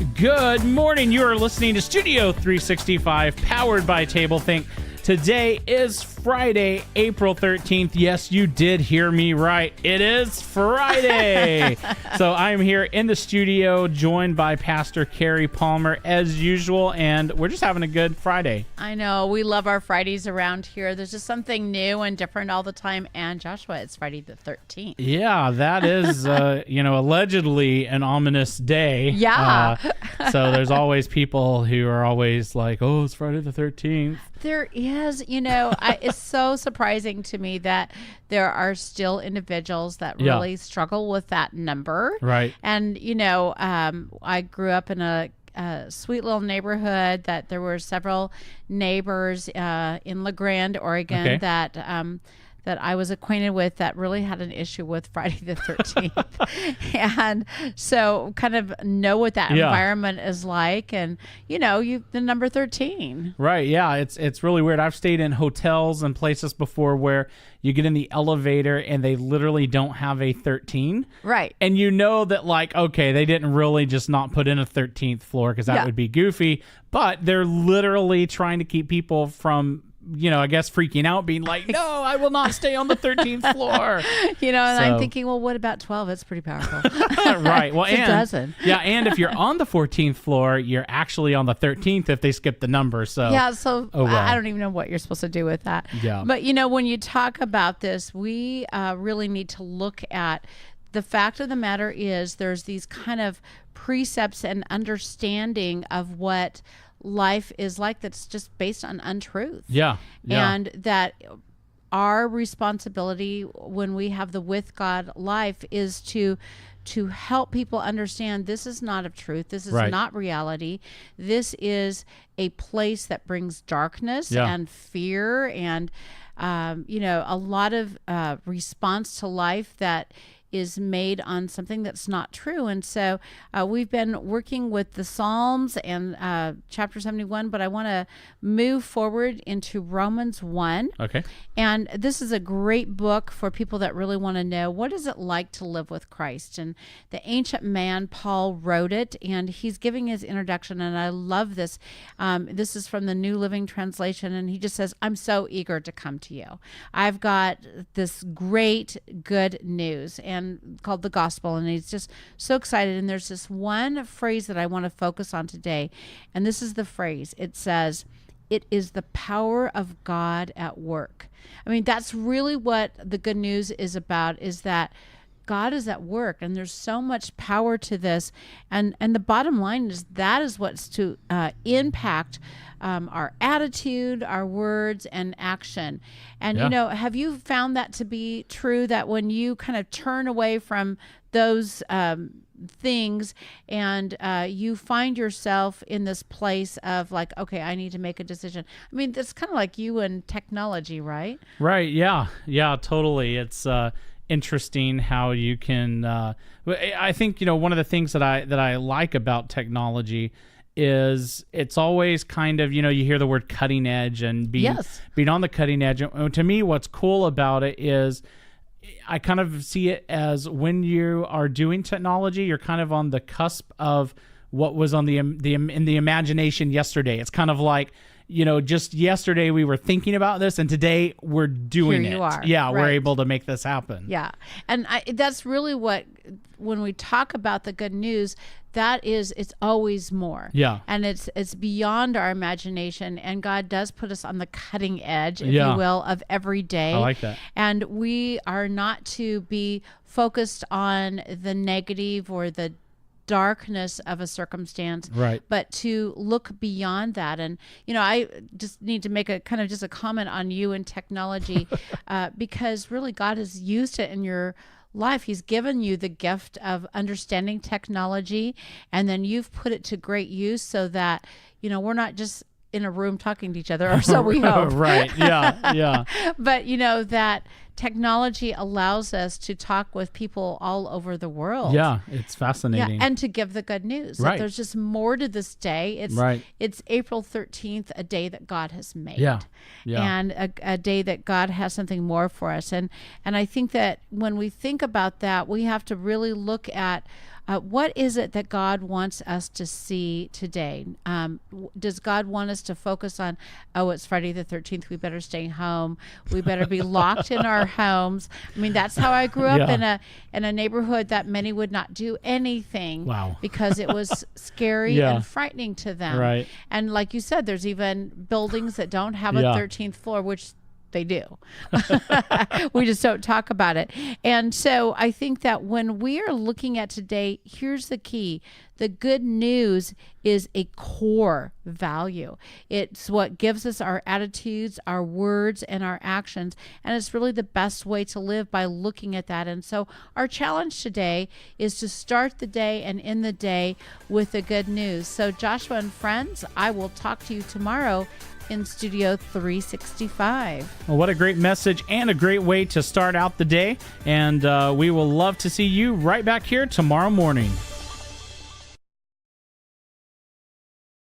Good morning. You are listening to Studio 365, powered by tablethink. Today is Friday, April 13th. Yes, you did hear me right. It is Friday. So I'm here in the studio, joined by Pastor Kerrie Palmer as usual, and we're just having a good Friday. I know. We love our Fridays around here. There's just something new and different all the time. And Joshua, it's Friday the 13th. Yeah, that is, allegedly an ominous day. Yeah. So there's always people who are always like, oh, it's Friday the 13th. There is, it's so surprising to me that there are still individuals that really struggle with that number. Right. And, I grew up in a sweet little neighborhood that there were several neighbors in La Grande, Oregon, that I was acquainted with that really had an issue with Friday the 13th. And so kind of know what that environment is like. And, the number 13. Right. Yeah. It's really weird. I've stayed in hotels and places before where you get in the elevator and they literally don't have a 13. Right. And you know that they didn't really just not put in a 13th floor because that would be goofy. But they're literally trying to keep people from I guess freaking out, being like, no, I will not stay on the 13th floor. I'm thinking, well, what about 12? It's pretty powerful. Right. Well, it's a dozen. Yeah. And if you're on the 14th floor, you're actually on the 13th if they skip the number. So, I don't even know what you're supposed to do with that. Yeah. But, when you talk about this, we really need to look at the fact of the matter is there's these kind of precepts and understanding of what life is like that's just based on untruth. Yeah. And that our responsibility when we have the with God life is to help people understand this is not of truth. This is not reality. This is a place that brings darkness and fear and, a lot of response to life that is made on something that's not true. And so we've been working with the Psalms and chapter 71, but I want to move forward into Romans 1. Okay. And this is a great book for people that really want to know what is it like to live with Christ. And the ancient man, Paul, wrote it, and he's giving his introduction, and I love this. This is from the New Living Translation, and he just says, I'm so eager to come to you. I've got this great, good news, and called the gospel, and he's just so excited. And there's this one phrase that I want to focus on today, and this is the phrase. It says, it is the power of God at work. I mean, that's really what the good news is about, is that God is at work, and there's so much power to this. And the bottom line is that is what's to impact our attitude, our words, and action. And, have you found that to be true, that when you kind of turn away from those things and you find yourself in this place of like, okay, I need to make a decision? I mean, it's kind of like you and technology, right? Right. Yeah. Yeah, totally. It's interesting how you can I think one of the things that I like about technology is it's always kind of you hear the word cutting edge and being on the cutting edge. And to me, what's cool about it is I kind of see it as when you are doing technology, you're kind of on the cusp of what was on in the imagination yesterday. It's kind of like just yesterday we were thinking about this, and today we're doing it. Here you are. Yeah, right. We're able to make this happen. Yeah, and that's really what, when we talk about the good news, it's always more. Yeah. And it's beyond our imagination, and God does put us on the cutting edge, if you will, of every day. I like that. And we are not to be focused on the negative or the darkness of a circumstance, right? But to look beyond that. And I just need to make a kind of just a comment on you and technology, because really God has used it in your life. He's given you the gift of understanding technology, and then you've put it to great use so that we're not just in a room talking to each other, or so we hope. Right. Yeah. Yeah. But that technology allows us to talk with people all over the world. Yeah, it's fascinating. Yeah, and to give the good news. Right. That there's just more to this day. It's April 13th, a day that God has made. Yeah. And a day that God has something more for us. And I think that when we think about that, we have to really look at What is it that God wants us to see today? Does God want us to focus on, oh, it's Friday the 13th, we better stay home, we better be locked in our homes? I mean, that's how I grew up, in a neighborhood that many would not do anything because it was scary and frightening to them. Right. And like you said, there's even buildings that don't have a 13th floor, which they do. We just don't talk about it. And so I think that when we are looking at today, here's the key. The good news is a core value. It's what gives us our attitudes, our words, and our actions. And it's really the best way to live by looking at that. And so our challenge today is to start the day and end the day with the good news. So Joshua and friends, I will talk to you tomorrow in Studio 365. Well, what a great message and a great way to start out the day. And we will love to see you right back here tomorrow morning.